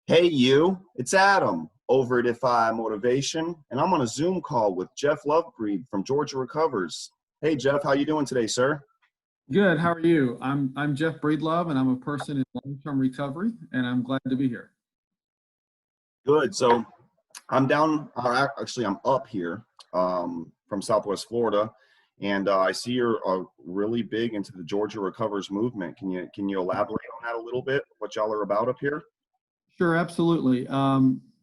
Hey you, it's Adam over at If I Motivation, and I'm on a Zoom call with Jeff Lovebreed from Georgia Recovers. Hey Jeff, how you doing today, sir? Good. How are you? I'm Jeff Breedlove, and I'm a person in long-term recovery, and I'm glad to be here. Good. So I'm down, actually I'm up here from Southwest Florida, and I see you're really big into the Georgia Recovers movement. Can you elaborate on that a little bit? What y'all are about up here? Sure, absolutely.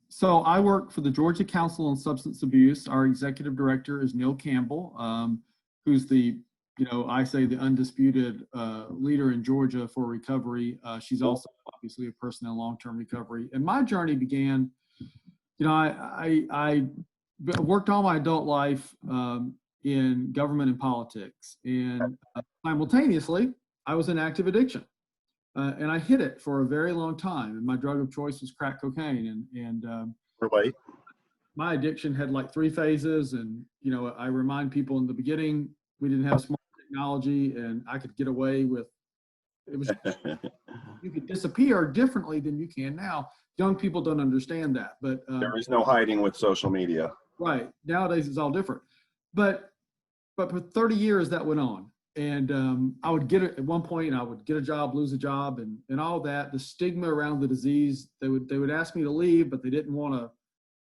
So I work for the Georgia Council on Substance Abuse. Our executive director is Neil Campbell, who's I say the undisputed leader in Georgia for recovery. She's also obviously a person in long-term recovery. And my journey began, I worked all my adult life in government and politics, and simultaneously, I was in active addiction. And I hid it for a very long time. And my drug of choice was crack cocaine. And Relate. my addiction had like three phases. And, I remind people in the beginning, we didn't have smart technology and I could get away with it. You could disappear differently than you can now. Young people don't understand that. But There is no hiding with social media. right. Nowadays, it's all different. But for 30 years, that went on. And I would get it at one point, I would get a job, lose a job, and all that. The stigma around the disease, they would ask me to leave, but they didn't want to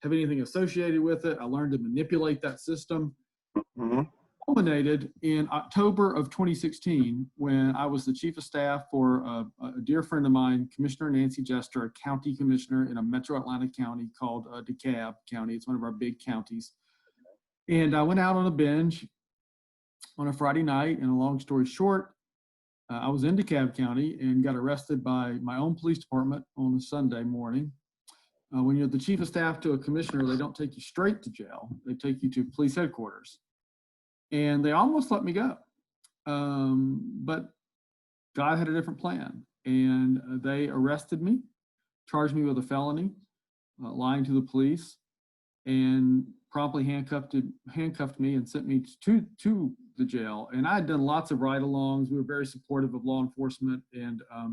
have anything associated with it. I learned to manipulate that system. Mm-hmm. Culminated in October of 2016 when I was the chief of staff for a dear friend of mine, Commissioner Nancy Jester, a county commissioner in a metro Atlanta county called DeKalb County. It's one of our big counties. And I went out on a binge on a Friday night, and a long story short, I was in DeKalb County and got arrested by my own police department on a Sunday morning. When you're the chief of staff to a commissioner, they don't take you straight to jail. They take you to police headquarters. And they almost let me go. But God had a different plan. And they arrested me, charged me with a felony, lying to the police, and promptly handcuffed me and sent me to the jail. And I had done lots of ride-alongs. We were very supportive of law enforcement, and I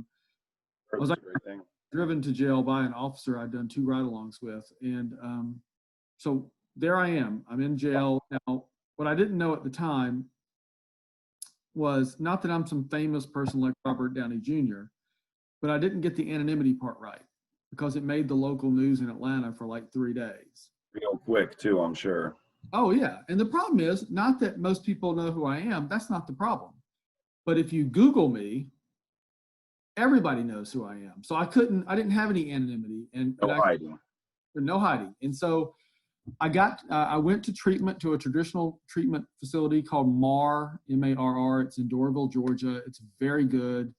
was driven to jail by an officer I'd done two ride-alongs with. And so there I am. I'm in jail now. What I didn't know at the time was not that I'm some famous person like Robert Downey Jr., but I didn't get the anonymity part right because it made the local news in Atlanta for like 3 days. Real quick too, I'm sure. Oh yeah. And the problem is not that most people know who I am. That's not the problem. But if you Google me, everybody knows who I am. So I didn't have any anonymity and No hiding. No hiding. And so I went to treatment to a traditional treatment facility called MARR, M-A-R-R. It's in Doraville, Georgia. It's very good.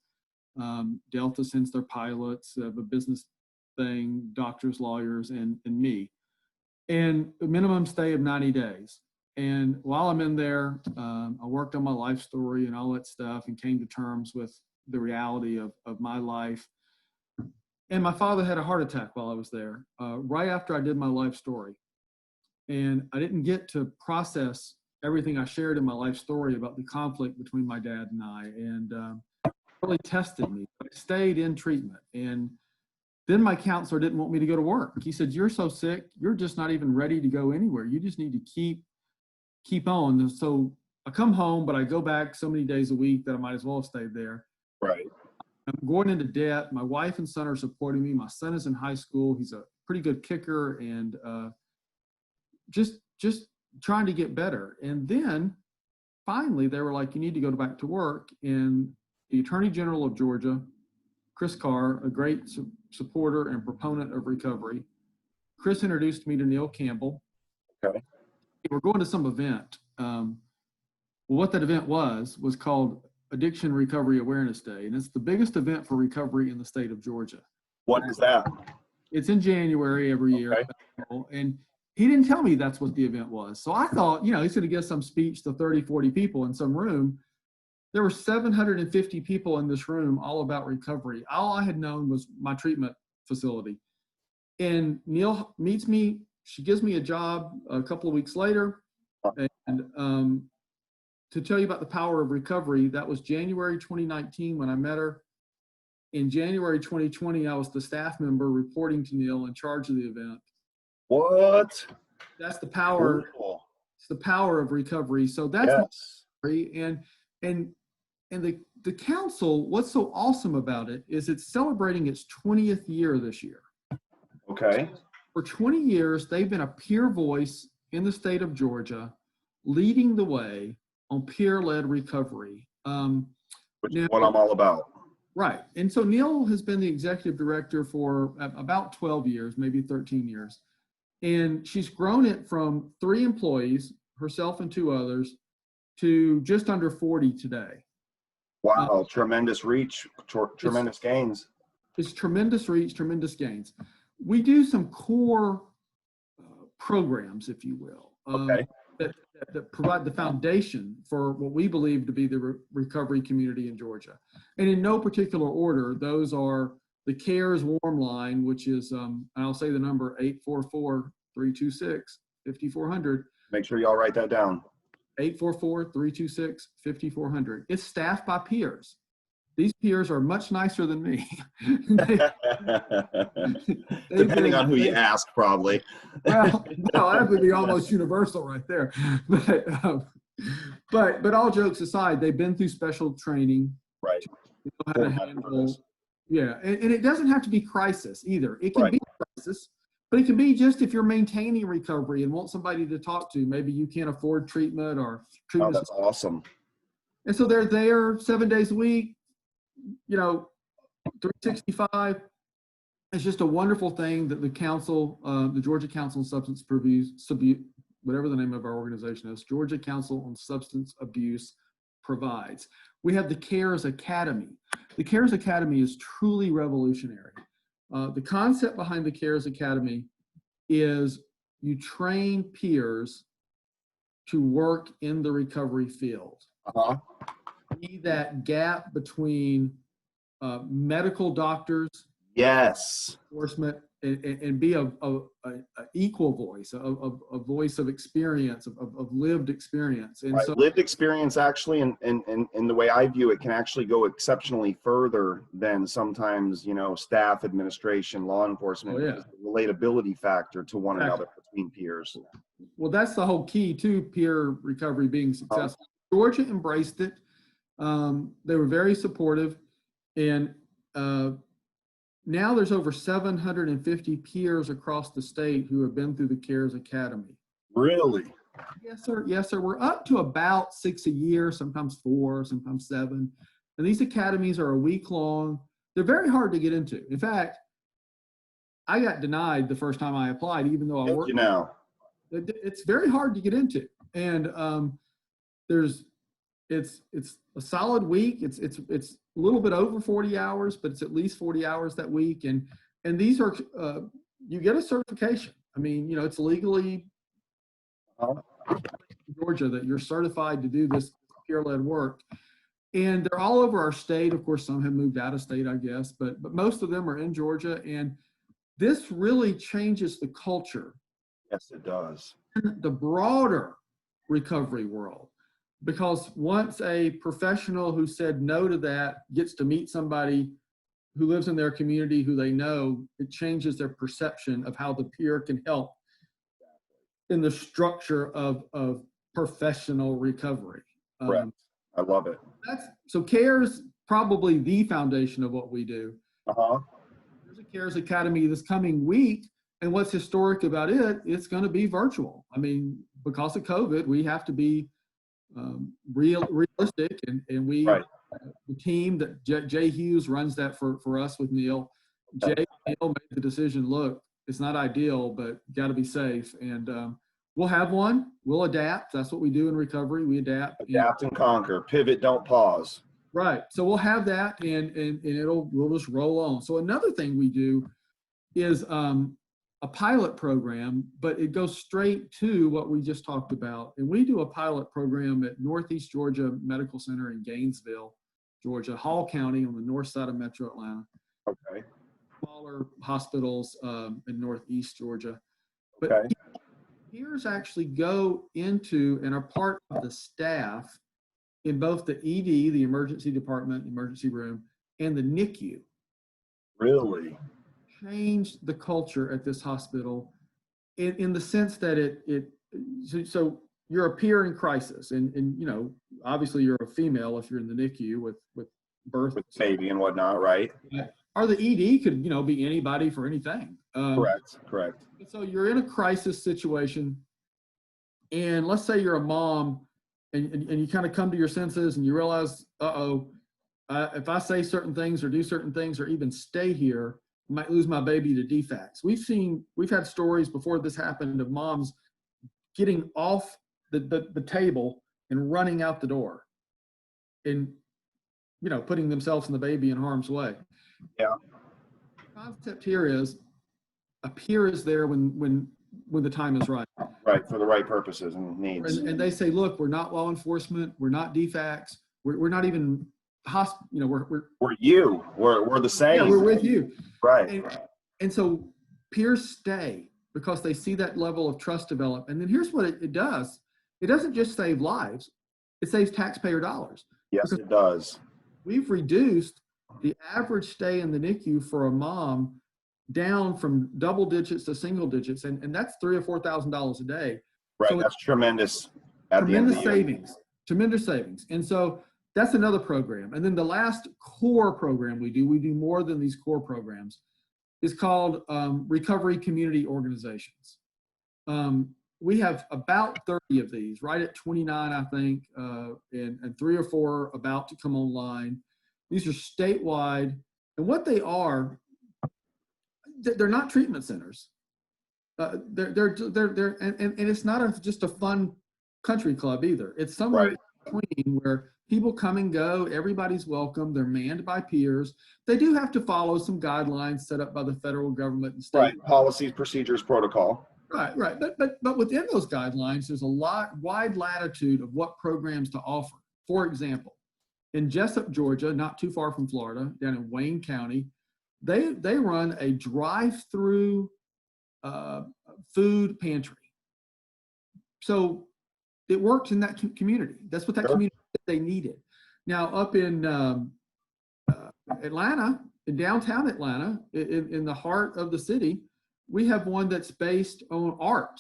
Delta sends their pilots, a business thing, doctors, lawyers, and me. And a minimum stay of 90 days. And while I'm in there, I worked on my life story and all that stuff and came to terms with the reality of my life. And my father had a heart attack while I was there, right after I did my life story. And I didn't get to process everything I shared in my life story about the conflict between my dad and I, and really tested me. I stayed in treatment. And then my counselor didn't want me to go to work. He said, "You're so sick, you're just not even ready to go anywhere. You just need to keep on." And so I come home, but I go back so many days a week that I might as well have stayed there. Right. I'm going into debt. My wife and son are supporting me. My son is in high school. He's a pretty good kicker, and just trying to get better. And then finally they were like, "You need to go back to work." And the Attorney General of Georgia, Chris Carr, a great supporter and proponent of recovery, Chris introduced me to Neil Campbell. Okay. We're going to some event. Well, what that event was called Addiction Recovery Awareness Day. And it's the biggest event for recovery in the state of Georgia. What is that? It's in January every year. Okay. And he didn't tell me that's what the event was. So I thought, he's going to give some speech to 30, 40 people in some room. There were 750 people in this room, all about recovery. All I had known was my treatment facility. And Neil meets me. She gives me a job a couple of weeks later. And to tell you about the power of recovery, that was January 2019 when I met her. in January 2020, I was the staff member reporting to Neil in charge of the event. What? That's the power. Cool. It's the power of recovery. So that's Yes. and the council, what's so awesome about it is it's celebrating its 20th year this year. Okay. For 20 years, they've been a peer voice in the state of Georgia, leading the way on peer-led recovery. Which is what I'm all about. Right. And so Neil has been the executive director for about 12 years, maybe 13 years. And she's grown it from 3 employees, herself and 2 others, to just under 40 today. Wow, tremendous reach, tremendous gains. It's tremendous reach, tremendous gains. We do some core programs, if you will, Okay. that provide the foundation for what we believe to be the recovery community in Georgia. And in no particular order, those are the CARES Warm Line, which is, and I'll say the number, 844-326-5400. Make sure y'all write that down. 844-326-5400. It's staffed by peers. These peers are much nicer than me. Depending on who you ask, probably. Well, no, that would be almost universal right there. But all jokes aside, they've been through special training. Right. They know how to handle. Yeah, and it doesn't have to be crisis either. It can be crisis, but it can be just if you're maintaining recovery and want somebody to talk to. Maybe you can't afford treatment or treatment. Oh, that's awesome. And so they're there 7 days a week, 365. It's just a wonderful thing that the council, the Georgia Council on Substance Abuse, whatever the name of our organization is, Georgia Council on Substance Abuse provides. We have the CARES Academy. The CARES Academy is truly revolutionary. The concept behind the CARES Academy is you train peers to work in the recovery field. Be that gap between medical doctors, enforcement, and be a equal voice, a voice of experience, of lived experience. And so lived experience actually, and the way I view it, can actually go exceptionally further than sometimes, staff, administration, law enforcement. The relatability factor to one another between peers. Well, that's the whole key to peer recovery being successful. Georgia embraced it. They were very supportive, and now there's over 750 peers across the state who have been through the CARES Academy. Really? Yes, sir. Yes, sir. We're up to about 6 a year, sometimes 4, sometimes 7. And these academies are a week long. They're very hard to get into. In fact, I got denied the first time I applied, even though I worked. It's very hard to get into. And it's a solid week. It's a little bit over 40 hours, but it's at least 40 hours that week. And these are, you get a certification. I mean, it's legally in Georgia that you're certified to do this peer-led work. And they're all over our state. Of course, some have moved out of state, I guess, but most of them are in Georgia. And this really changes the culture. Yes, it does. The broader recovery world. Because once a professional who said no to that gets to meet somebody who lives in their community who they know, it changes their perception of how the peer can help in the structure of professional recovery. Right. I love it. So CARES probably the foundation of what we do. There's a CARES Academy this coming week, and what's historic about it, it's going to be virtual. I mean, because of COVID, we have to be realistic, and we the team that Jay Hughes runs that for us with Neil. Neil made the decision, look, it's not ideal, but got to be safe, and we'll have one. We'll adapt. That's what we do in recovery. We adapt and conquer, pivot, don't pause. Right. So we'll have that, and we'll just roll on. So another thing we do is a pilot program, but it goes straight to what we just talked about. And we do a pilot program at Northeast Georgia Medical Center in Gainesville, Georgia, Hall County on the north side of Metro Atlanta. Okay. Smaller hospitals in Northeast Georgia. But peers actually go into and are part of the staff in both the ED, the emergency department, emergency room, and the NICU. Really? changed the culture at this hospital in the sense that so you're a peer in crisis, and you know, obviously you're a female if you're in the NICU with birth, With baby and whatnot, right? or the ED could, you know, be anybody for anything. Correct. So you're in a crisis situation, and let's say you're a mom, and you kind of come to your senses and you realize, if I say certain things or do certain things or even stay here, I might lose my baby to DFACS. We've had stories before this happened of moms getting off the table and running out the door, and, you know, putting themselves and the baby in harm's way. Yeah. The concept here is a peer is there when the time is right. Right, for the right purposes and needs. And they say, look, we're not law enforcement, we're not DFACS, we're not even you know, we're the same. Yeah, we're with you. Right. And so peers stay because they see that level of trust develop. And then here's what it does. It doesn't just save lives, it saves taxpayer dollars. Yes, it does. We've reduced the average stay in the NICU for a mom down from double digits to single digits, and that's $3,000 or $4,000 a day. Right, So that's tremendous. Tremendous savings. And so that's another program. And then the last core program we do more than these core programs, is called Recovery Community Organizations. We have about 30 of these, right at 29, I think, and 3 or 4 about to come online. These are statewide, and what they are, they're not treatment centers. And it's not just a fun country club either. It's somewhere in between where people come and go, everybody's welcome, they're manned by peers. They do have to follow some guidelines set up by the federal government and state. Right, policies, procedures, protocol. Right. But within those guidelines, there's a wide latitude of what programs to offer. For example, in Jessup, Georgia, not too far from Florida, down in Wayne County, they run a drive-through food pantry. So it works in that community. That's what that community they needed. Now up in Atlanta, in downtown Atlanta, in the heart of the city, we have one that's based on art.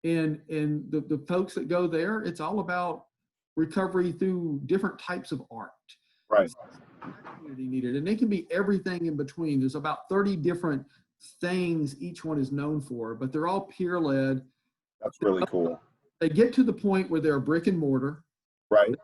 And the folks that go there, it's all about recovery through different types of art. Right. Community needed, and they can be everything in between. There's about 30 different things each one is known for, but they're all peer-led. That's really cool. They get to the point where they're brick and mortar. Right.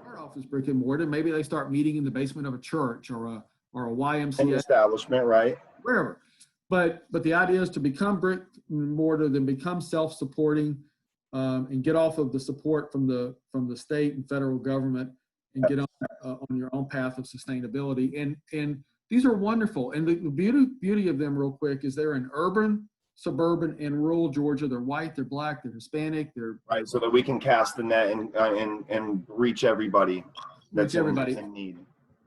Start off as brick and mortar. Maybe they start meeting in the basement of a church or a YMCA. An establishment, right? Wherever. But the idea is to become brick and mortar, then become self-supporting, and get off of the support from the state and federal government, and get on your own path of sustainability. And these are wonderful. And the beauty of them, real quick, is they're in urban, suburban, and rural Georgia. They're white, they're black, they're Hispanic, they're right, so that we can cast the net and reach everybody that's in need.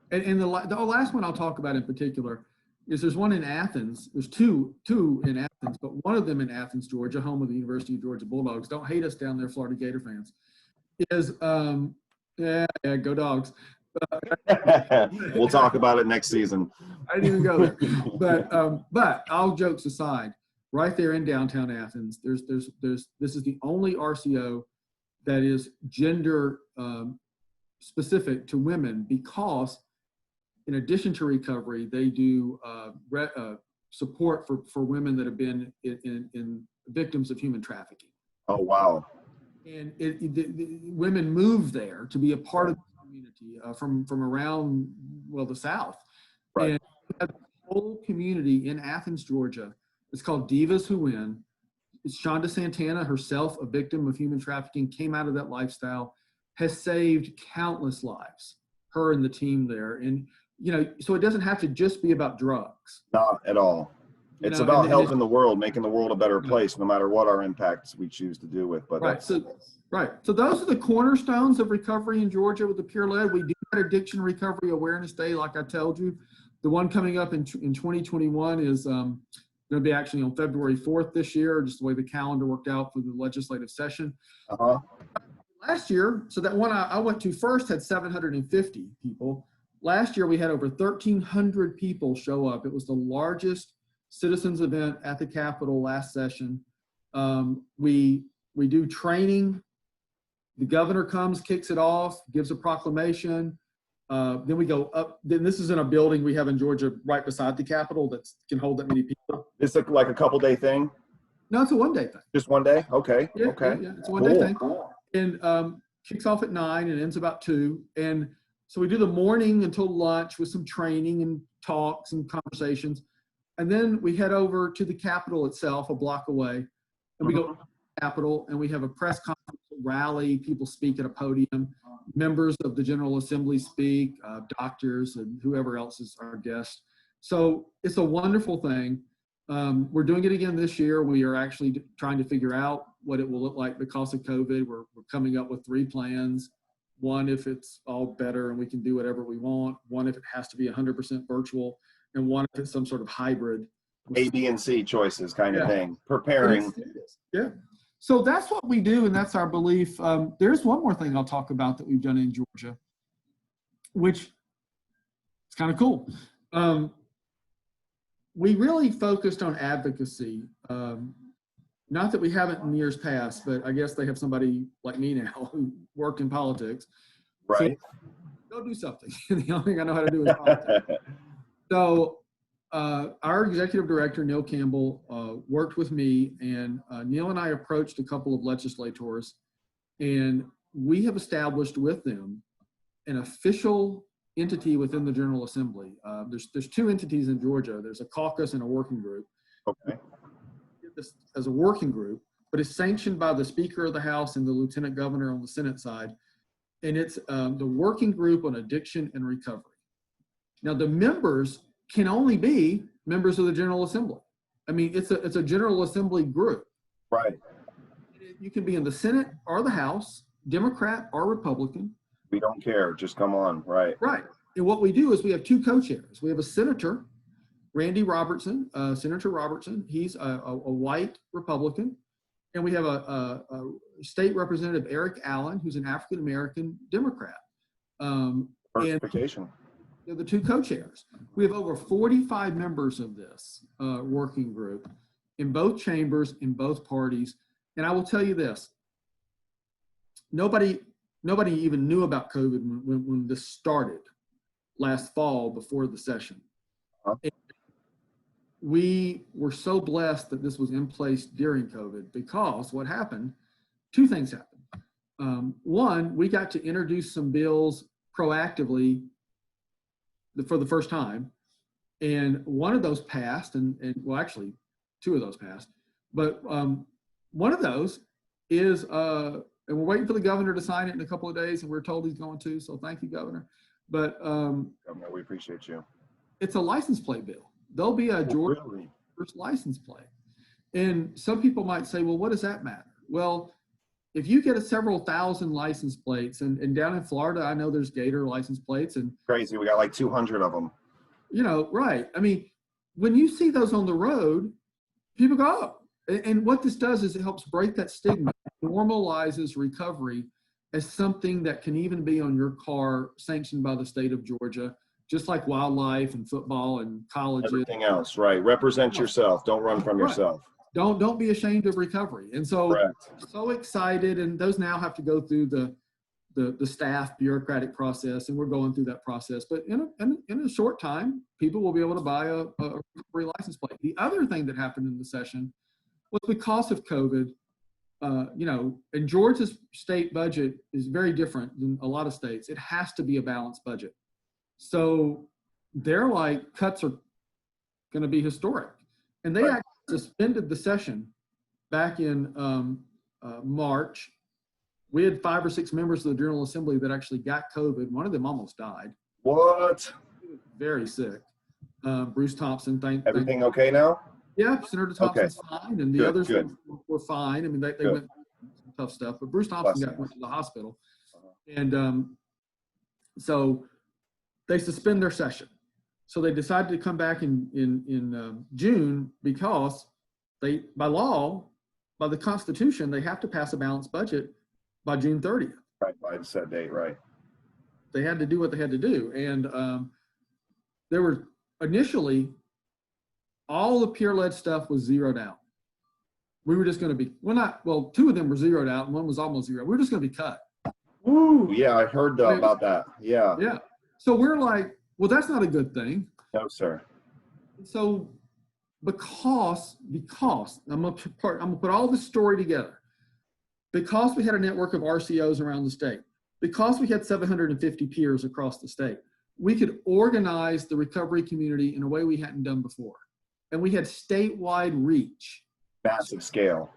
And the last one I'll talk about in particular is there's one in Athens. There's two in Athens, but one of them in Athens, Georgia, home of the University of Georgia Bulldogs. Don't hate us down there, Florida Gator fans. Is yeah, go Dogs. We'll talk about it next season. I didn't even go there. But all jokes aside, right there in downtown Athens, this is the only RCO that is gender specific to women, because in addition to recovery, they do support for women that have been in victims of human trafficking. Oh, wow. And the women move there to be a part of the community from around, well, the South. Right. And a whole community in Athens, Georgia. It's called Divas Who Win. It's Shonda Santana, herself a victim of human trafficking, came out of that lifestyle, has saved countless lives, her and the team there. And, you know, so it doesn't have to just be about drugs. Not at all. It's about helping the world, making the world a better place, no matter what our impacts we choose to do with. But right. So those are the cornerstones of recovery in Georgia with the Peer Led. We do have Addiction Recovery Awareness Day, like I told you. The one coming up in 2021 is going to be actually on February 4th this year, just the way the calendar worked out for the legislative session. Uh-huh. Last year, so that one I went to first had 750 people. last year we had over 1,300 people show up. It was the largest citizens event at the Capitol last session. We do training. The governor comes, kicks it off, gives a proclamation. Then we go up. Then this is in a building we have in Georgia right beside the Capitol that can hold that many people. It's like a couple day thing? No, it's a one-day thing. Just one day? Okay. Yeah, okay. yeah, it's a one-day thing. Cool. And kicks off at 9 and ends about 2. And so we do the morning until lunch with some training and talks and conversations. And then we head over to the Capitol itself, a block away. And we go to the Capitol and we have a press conference, rally, people speak at a podium, members of the General Assembly speak, doctors and whoever else is our guest. So it's a wonderful thing. We're doing it again this year. We are actually trying to figure out what it will look like because of COVID. We're coming up with 3 plans. One, if it's all better and we can do whatever we want. One, if it has to be 100% virtual. And one, if it's some sort of hybrid. A, B, and C choices kind of thing. Preparing. Yeah. So that's what we do, and that's our belief. There's one more thing I'll talk about that we've done in Georgia, which is kind of cool. We really focused on advocacy. Not that we haven't in years past, but I guess they have somebody like me now who worked in politics. Right. So go do something. The only thing I know how to do is politics. So our executive director, Neil Campbell, worked with me, and Neil and I approached a couple of legislators, and we have established with them an official entity within the General Assembly. There's 2 entities in Georgia. There's a caucus and a working group. Okay. This as a working group, but it's sanctioned by the Speaker of the House and the Lieutenant Governor on the Senate side. And it's the Working Group on Addiction and Recovery. Now, the members can only be members of the General Assembly. I mean, it's a General Assembly group. Right. You can be in the Senate or the House, Democrat or Republican. We don't care. Just come on. Right. Right. And what we do is we have 2 co-chairs. We have a senator, Randy Robertson, Senator Robertson. He's a white Republican. And we have a state representative, Eric Allen, who's an African-American Democrat. Diversification. They're the 2 co-chairs. We have over 45 members of this working group in both chambers, in both parties. And I will tell you this, nobody even knew about COVID when this started last fall before the session. And we were so blessed that this was in place during COVID, because what happened, 2 things happened. One, we got to introduce some bills proactively for the first time, and one of those passed, and well, actually 2 of those passed, but one of those is, and we're waiting for the governor to sign it in a couple of days, and we're told he's going to, so thank you, Governor. But Governor, we appreciate you. It's a license plate bill. There'll be a Georgia first license plate. And some people might say, well, what does that matter? Well, if you get several thousand license plates, and down in Florida, I know there's Gator license plates, and crazy. We got like 200 of them. You know, right. I mean, when you see those on the road, people go, oh. And what this does is it helps break that stigma, normalizes recovery as something that can even be on your car, sanctioned by the state of Georgia, just like wildlife and football and colleges. Everything else, right. Represent yourself. Don't run from yourself. Don't be ashamed of recovery. And so, so excited, and those now have to go through the staff bureaucratic process, and we're going through that process. But in a short time, people will be able to buy a recovery license plate. The other thing that happened in the session was, because of COVID, you know, and Georgia's state budget is very different than a lot of states. It has to be a balanced budget. So they're like, cuts are going to be historic. And they actually suspended the session back in March. We had 5 or 6 members of the General Assembly that actually got COVID. One of them almost died. What? Very sick. Bruce Thompson. Everything okay now? Yeah, Senator Thompson's fine, and the others were fine. I mean, they went through some tough stuff, but Bruce Thompson went to the hospital. And so they suspend their session. So they decided to come back in June, because they, by law, by the Constitution, they have to pass a balanced budget by June 30th. Right, by the set date, right. they had to do what they had to do. And there were initially, all the peer-led stuff was zeroed out. We were just going to be, well, two of them were zeroed out and one was almost zero. We were just going to be cut. Ooh, yeah, I heard about that. Yeah. Yeah. So we're like, well, that's not a good thing. No, sir. So because I'm gonna put all this story together. Because we had a network of RCOs around the state, because we had 750 peers across the state, we could organize the recovery community in a way we hadn't done before. And we had statewide reach. Massive scale.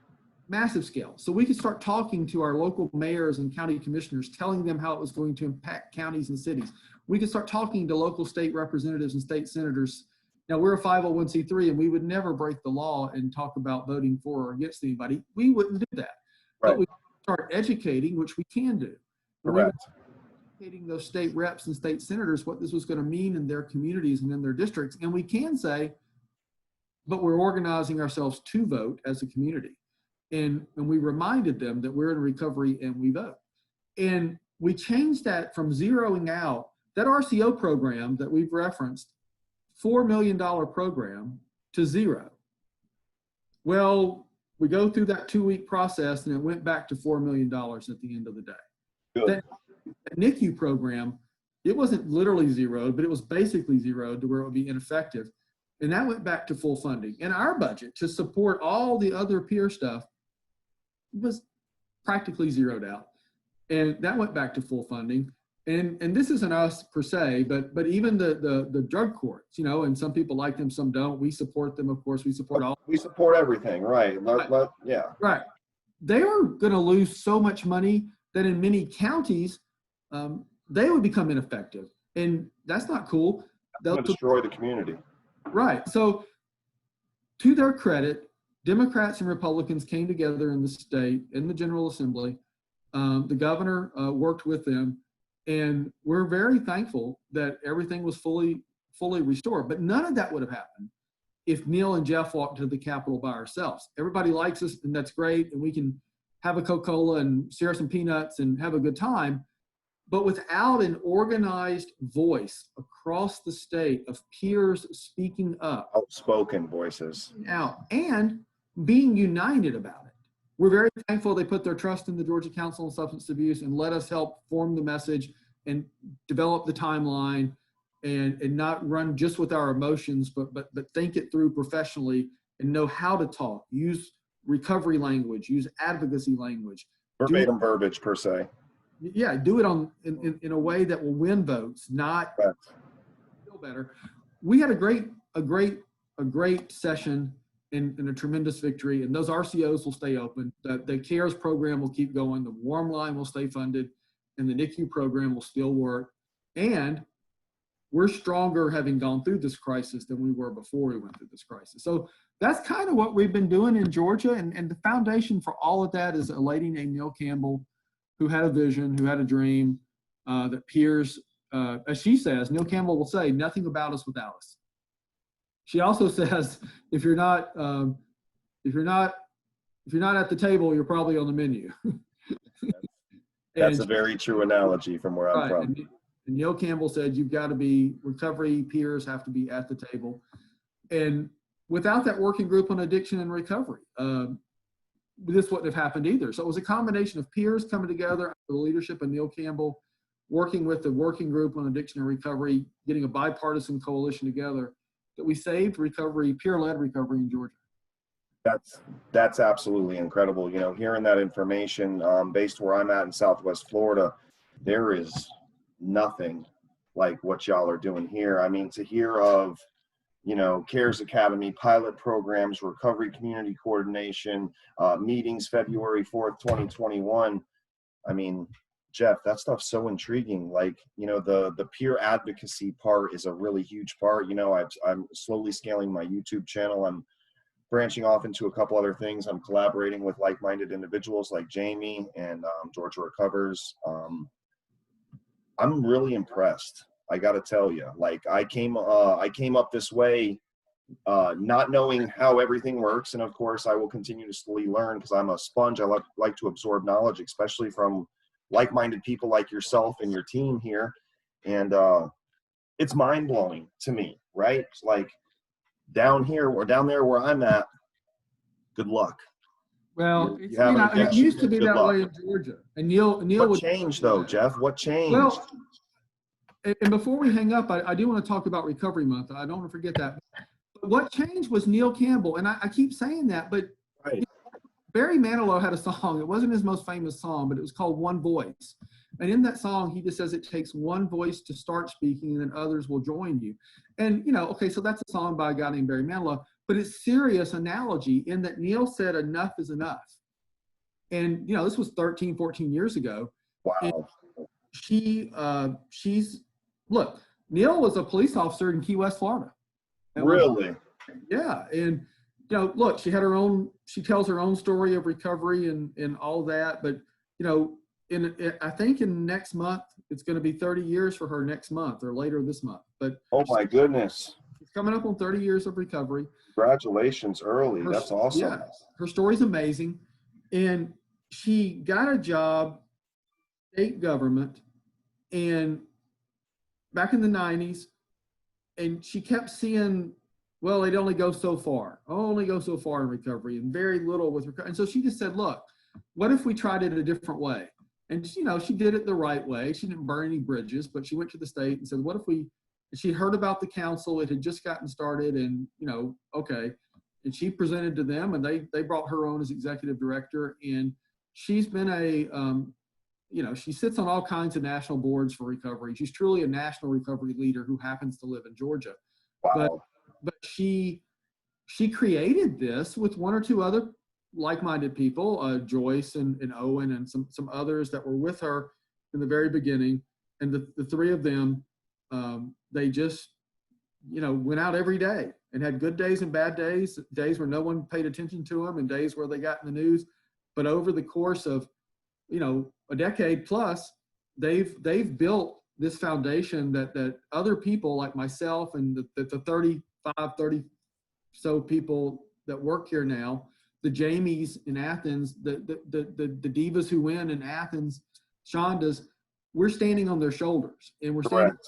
Massive scale. So we could start talking to our local mayors and county commissioners, telling them how it was going to impact counties and cities. We could start talking to local state representatives and state senators. Now, we're a 501c3 and we would never break the law and talk about voting for or against anybody. We wouldn't do that. Right. But we start educating, which we can do. Correct. We educating those state reps and state senators what this was going to mean in their communities and in their districts. And we can say, but we're organizing ourselves to vote as a community. And we reminded them that we're in recovery and we vote. And we changed that from zeroing out that RCO program that we've referenced, $4 million program, to zero. Well, we go through that 2-week process and it went back to $4 million at the end of the day. Good. That NICU program, it wasn't literally zeroed, but it was basically zeroed to where it would be ineffective. And that went back to full funding. And our budget to support all the other peer stuff was practically zeroed out. And that went back to full funding. And this isn't us per se, but even the drug courts, you know, and some people like them, some don't. We support them, of course. We support all. We support everything, right? Yeah. Right. They are going to lose so much money that in many counties, they would become ineffective. And that's not cool. They'll destroy the community. Right. So to their credit, Democrats and Republicans came together in the state, in the General Assembly. The governor worked with them. And we're very thankful that everything was fully restored. But none of that would have happened if Neil and Jeff walked to the Capitol by ourselves. Everybody likes us, and that's great. And we can have a Coca-Cola and share some peanuts and have a good time. But without an organized voice across the state of peers speaking up. Outspoken voices. Out and being united about it. We're very thankful they put their trust in the Georgia Council on Substance Abuse and let us help form the message and develop the timeline and not run just with our emotions, but think it through professionally and know how to talk, use recovery language, use advocacy language. Verbatim verbiage per se. Yeah, do it in a way that will win votes, not feel better. We had a great session and a tremendous victory, and those RCOs will stay open. The CARES program will keep going. The warm line will stay funded, and the NICU program will still work. And we're stronger having gone through this crisis than we were before we went through this crisis. So that's kind of what we've been doing in Georgia. And the foundation for all of that is a lady named Neil Campbell, who had a vision, who had a dream, that peers, as she says, Neil Campbell will say, nothing about us without us. She also says, if you're not at the table, you're probably on the menu. That's a very true analogy from where I'm from. And Neil Campbell said, you've got to be, recovery peers have to be at the table. And without that working group on addiction and recovery, this wouldn't have happened either. So it was a combination of peers coming together under the leadership of Neil Campbell, working with the working group on addiction and recovery, getting a bipartisan coalition together, that we saved recovery, peer-led recovery in Georgia. That's absolutely incredible. You know, hearing that information, based where I'm at in Southwest Florida, there is nothing like what y'all are doing here. I mean, to hear of, you know, CARES Academy, pilot programs, recovery community coordination, meetings February 4th, 2021. I mean, Jeff, that stuff's so intriguing. Like, you know, the peer advocacy part is a really huge part. You know, I'm slowly scaling my YouTube channel. I'm branching off into a couple other things. I'm collaborating with like-minded individuals like Jamie and Georgia Recovers. I'm really impressed. I got to tell you, like, I came up this way, not knowing how everything works. And of course I will continue to slowly learn, because I'm a sponge. I like to absorb knowledge, especially from like-minded people like yourself and your team here. And it's mind-blowing to me, right? It's like down here or down there where I'm at, good luck. Well, You have an it addiction, used to be good that luck. way in Georgia. And Neil What would changed though, Jeff? What changed? Well, and before we hang up, I do want to talk about Recovery Month. I don't want to forget that. But what changed was Neil Campbell, and I keep saying that, but Right. Barry Manilow had a song. It wasn't his most famous song, but it was called One Voice. And in that song, he just says it takes one voice to start speaking, and then others will join you. And, okay, so that's a song by a guy named Barry Manilow, but it's serious analogy in that Neil said enough is enough. And, this was 13, 14 years ago. Wow. And look, Neil was a police officer in Key West, Florida. Really? Yeah. And, look, she tells her own story of recovery and all that. But, I think in next month, it's going to be 30 years for her next month or later this month. But oh my goodness. It's coming up on 30 years of recovery. Congratulations early. That's awesome. Yeah, her story's amazing. And she got a job, state government, and back in the 90s, and she kept seeing, well, they'd only go so far. Only go so far in recovery and very little with recovery. And so she just said, look, what if we tried it a different way? And, she did it the right way. She didn't burn any bridges, but she went to the state and said, what if she heard about the council, it had just gotten started and, okay. And she presented to them and they brought her on as executive director. And she's been she sits on all kinds of national boards for recovery. She's truly a national recovery leader who happens to live in Georgia. Wow. But she created this with one or two other like-minded people, Joyce and Owen and some others that were with her in the very beginning. And the three of them, they just, went out every day and had good days and bad days, days where no one paid attention to them and days where they got in the news. But over the course of, a decade plus, they've built this foundation that other people like myself and the 30 so people that work here now, the Jamies in Athens, the divas who win in Athens, Shondas, we're standing on their shoulders and we're standing,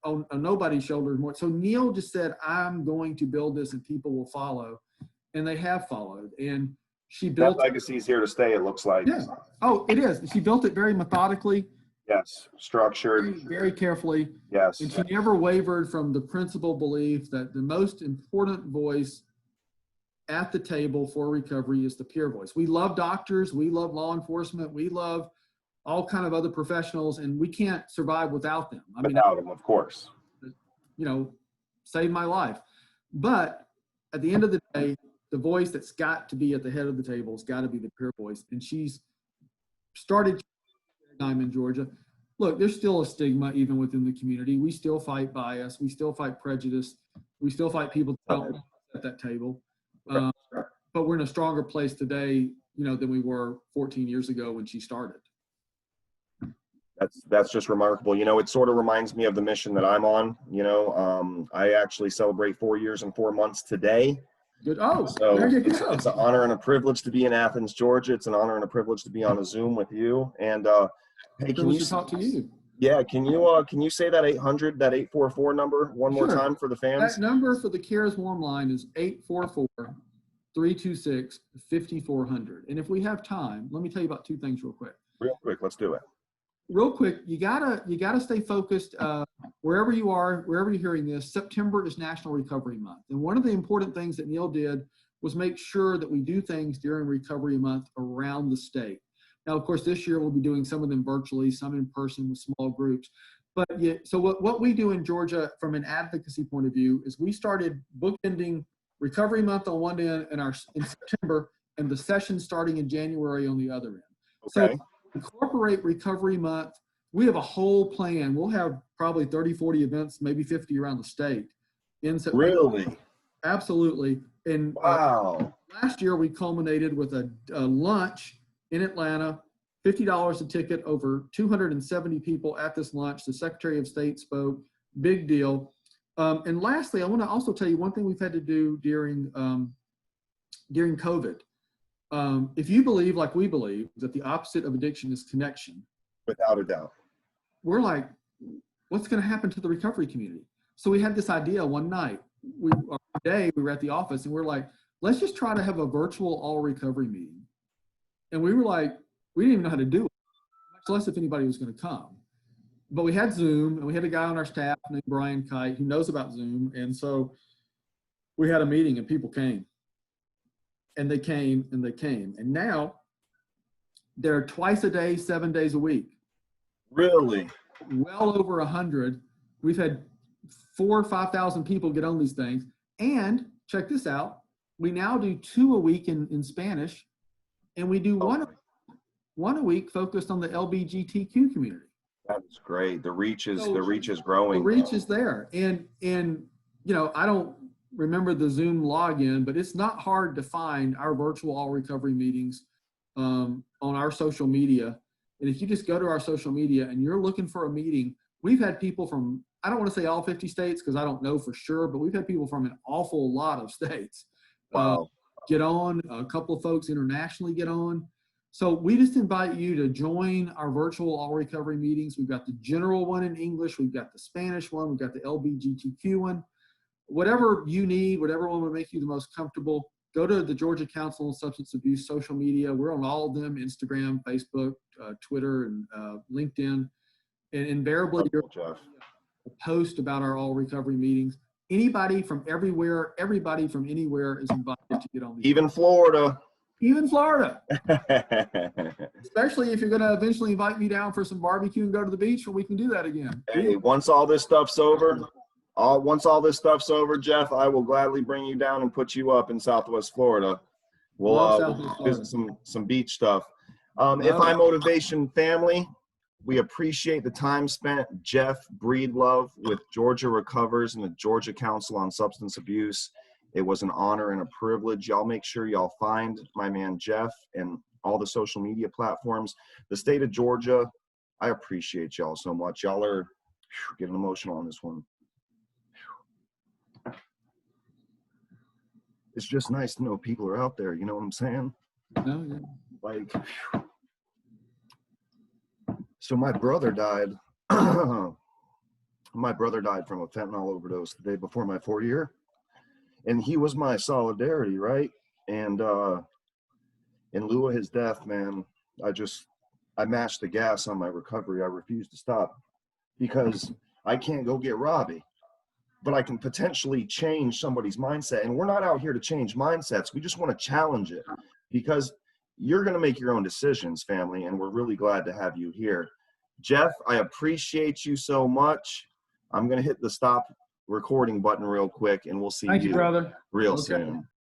on nobody's shoulders more. So Neil just said, I'm going to build this and people will follow. And they have followed. And she built— that legacy is here to stay, it looks like. Yeah. Oh, it is. She built it very methodically. Yes. Structured. Very, very carefully. Yes. And she never wavered from the principal belief that the most important voice at the table for recovery is the peer voice. We love doctors, we love law enforcement, we love all kind of other professionals, and we can't survive without them. Without them, of course. Saved my life. But at the end of the day, the voice that's got to be at the head of the table has got to be the peer voice. And she's started paradigm in Georgia. Look, there's still a stigma even within the community. We still fight bias. We still fight prejudice. We still fight people that don't at that table. But we're in a stronger place today, than we were 14 years ago when she started. That's just remarkable. It sort of reminds me of the mission that I'm on. I actually celebrate 4 years and 4 months today. Good. Oh, so there you go. It's an honor and a privilege to be in Athens, Georgia. It's an honor and a privilege to be on a Zoom with you. And hey, can you talk to you? Yeah, can you say that 844 number one more time for the fans? That number for the CARES Warm Line is 844-326-5400. And if we have time, let me tell you about two things real quick. Real quick, let's do it. Real quick, you gotta stay focused wherever you are, wherever you're hearing this. September is National Recovery Month, and one of the important things that Neil did was make sure that we do things during Recovery Month around the state. Now, of course, this year we'll be doing some of them virtually, some in person with small groups. But yeah, so what we do in Georgia from an advocacy point of view is we started bookending Recovery Month on one end in September, and the session starting in January on the other end. Okay. So incorporate Recovery Month. We have a whole plan. We'll have probably 30, 40 events, maybe 50 around the state. In September. Really? Absolutely. And wow. Last year we culminated with a lunch in Atlanta, $50 a ticket, over 270 people at this lunch. The Secretary of State spoke, big deal. And lastly, I want to also tell you one thing we've had to do during COVID. If you believe, like we believe, that the opposite of addiction is connection. Without a doubt. We're like, what's going to happen to the recovery community? So we had this idea one night. We were at the office and we're like, let's just try to have a virtual all recovery meeting. And we were like, we didn't even know how to do it, much less if anybody was going to come. But we had Zoom, and we had a guy on our staff named Brian Kite who knows about Zoom. And so we had a meeting and people came. And they came and they came. And now they're twice a day, 7 days a week. Really? Well over 100. We've had 4,000 or 5,000 people get on these things. And check this out. We now do 2 a week in Spanish, and we do one a week focused on the LGBTQ community. That's great. The reach is growing. The reach is there. And you know, I don't remember the Zoom login, but it's not hard to find our virtual all recovery meetings on our social media. And if you just go to our social media and you're looking for a meeting, we've had people from, I don't want to say all 50 states because I don't know for sure, but we've had people from an awful lot of states get on. A couple of folks internationally get on. So we just invite you to join our virtual all recovery meetings. We've got the general one in English. We've got the Spanish one. We've got the LGBTQ one. Whatever you need, whatever one would make you the most comfortable, go to the Georgia Council on Substance Abuse social media. We're on all of them, Instagram, Facebook, Twitter, and LinkedIn. And invariably, you're a post about our all recovery meetings. Anybody from everywhere, everybody from anywhere is invited to get on these. Even Florida. Even Florida. Especially if you're going to eventually invite me down for some barbecue and go to the beach, well, we can do that again. Hey, once all this stuff's over, Jeff, I will gladly bring you down and put you up in Southwest Florida. We'll visit some beach stuff. FI Motivation family, we appreciate the time spent. Jeff Breedlove with Georgia Recovers and the Georgia Council on Substance Abuse. It was an honor and a privilege. Y'all make sure y'all find my man Jeff and all the social media platforms. The state of Georgia, I appreciate y'all so much. Y'all are getting emotional on this one. It's just nice to know people are out there. You know what I'm saying? No, yeah. Like, so my brother died. My brother died from a fentanyl overdose the day before my 4th year. And he was my solidarity, right? And in lieu of his death, man, I mashed the gas on my recovery. I refused to stop because I can't go get Robbie, but I can potentially change somebody's mindset. And we're not out here to change mindsets. We just want to challenge it because you're going to make your own decisions, family. And we're really glad to have you here. Jeff, I appreciate you so much. I'm going to hit the stop recording button real quick and we'll see you brother. Real soon.